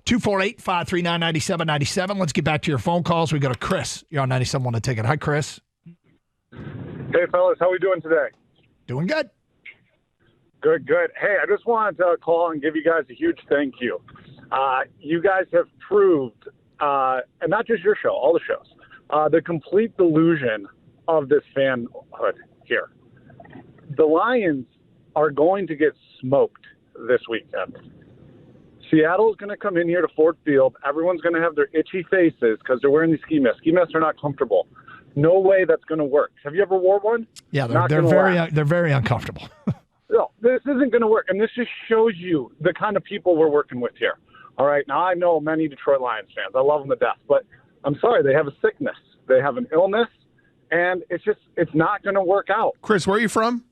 248-539-9797. Let's get back to your phone calls. We go to Chris. You're on 97.1 The Ticket. Hi, Chris. Hey, fellas. How we doing today? Doing good. Good. Hey, I just wanted to call and give you guys a huge thank you. You guys have proved, and not just your show, all the shows, the complete delusion of this fanhood here. The Lions are going to get smoked this weekend. Seattle is going to come in here to Ford Field. Everyone's going to have their itchy faces because they're wearing these ski masks. Ski masks are not comfortable. No way that's going to work. Have you ever worn one? Yeah, they're very uncomfortable. No, this isn't going to work, and this just shows you the kind of people we're working with here. All right, now I know many Detroit Lions fans. I love them to death, but I'm sorry, they have a sickness. They have an illness, and it's not going to work out. Chris, where are you from?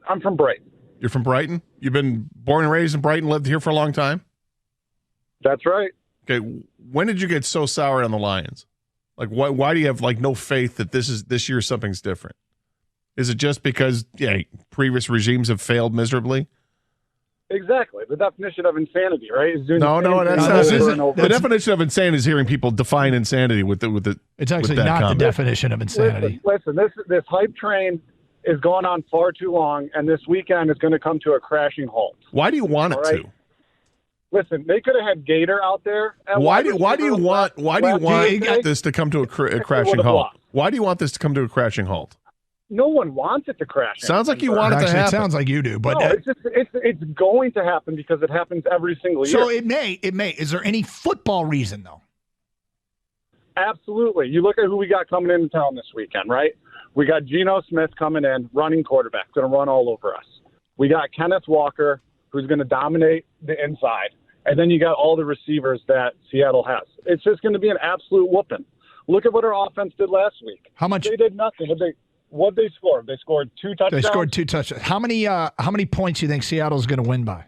I'm from Brighton. You're from Brighton? You've been born and raised in Brighton, lived here for a long time? That's right. Okay, when did you get so sour on the Lions? Like, why do you have, no faith that this year something's different? Is it just because, previous regimes have failed miserably? Exactly. The definition of insanity, right? Is doing No, that's not. The definition of insanity is hearing people define insanity with the. It's actually not the definition of insanity. Listen, this hype train is going on far too long, and this weekend is going to come to a crashing halt. Why do you want it to? Listen, they could have had Gator out there. Why do you want this to come to a crashing halt? Why do you want this to come to a crashing halt? No one wants it to crash. Sounds like you want it to happen. It sounds like you do, but no, it's going to happen because it happens every single year. So it may. Is there any football reason though? Absolutely. You look at who we got coming into town this weekend, right? We got Geno Smith coming in, running quarterback, going to run all over us. We got Kenneth Walker, who's going to dominate the inside. And then you got all the receivers that Seattle has. It's just going to be an absolute whooping. Look at what our offense did last week. How much? They did nothing. What'd they score? They scored 2 touchdowns? They scored 2 touchdowns. How many points do you think Seattle's going to win by?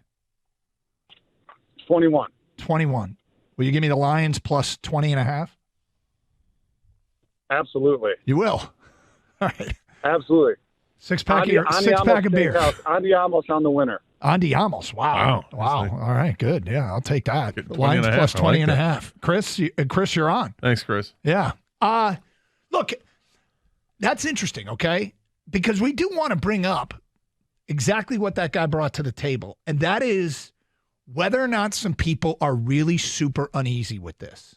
21. 21. Will you give me the Lions plus 20.5? Absolutely. You will? All right. Absolutely. Six-pack of beer. Andiamos on the winner. Andiamos. Wow. All right, good. Yeah, I'll take that. Lions plus 20.5. Chris, you're on. Thanks, Chris. Yeah. Look, that's interesting, okay? Because we do want to bring up exactly what that guy brought to the table, and that is whether or not some people are really super uneasy with this,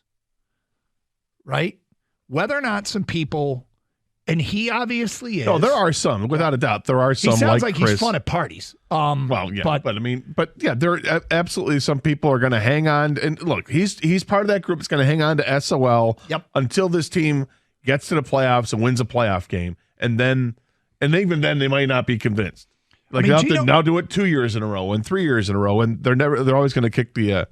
right? Whether or not some people, and he obviously is. No, there are some, without a doubt. There are some. He sounds like Chris. He's fun at parties. Well, yeah, but there are absolutely some people are going to hang on. And look, he's part of that group that's going to hang on to SOL until this team gets to the playoffs and wins a playoff game, and even then they might not be convinced. Like they'll have to now do it 2 years in a row and 3 years in a row, and they're always going to kick the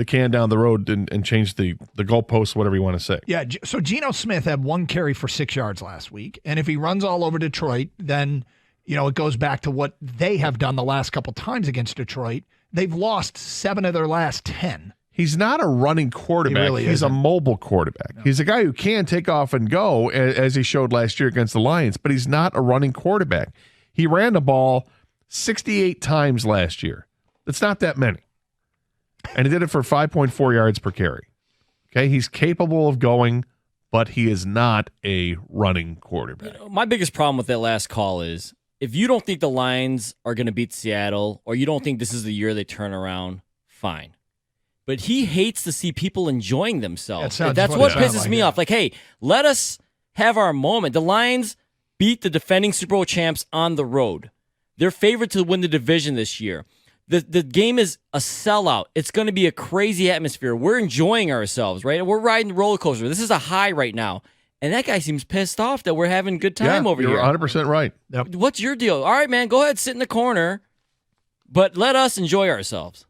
can down the road and change the goalposts, whatever you want to say. Yeah, so Geno Smith had 1 carry for 6 yards last week, and if he runs all over Detroit, then it goes back to what they have done the last couple times against Detroit. They've lost 7 of their last 10. He's not a running quarterback. He really He's isn't. a mobile quarterback. No. He's a guy who can take off and go, as he showed last year against the Lions, but he's not a running quarterback. He ran the ball 68 times last year. That's not that many. And he did it for 5.4 yards per carry. Okay, he's capable of going, but he is not a running quarterback. My biggest problem with that last call is if you don't think the Lions are going to beat Seattle or you don't think this is the year they turn around, fine. But he hates to see people enjoying themselves. That's what pisses me off. Like, hey, let us have our moment. The Lions beat the defending Super Bowl champs on the road. They're favored to win the division this year. The game is a sellout. It's going to be a crazy atmosphere. We're enjoying ourselves, right? We're riding the roller coaster. This is a high right now. And that guy seems pissed off that we're having a good time over here. You're 100% right. Yep. What's your deal? All right, man, go ahead, sit in the corner, but let us enjoy ourselves.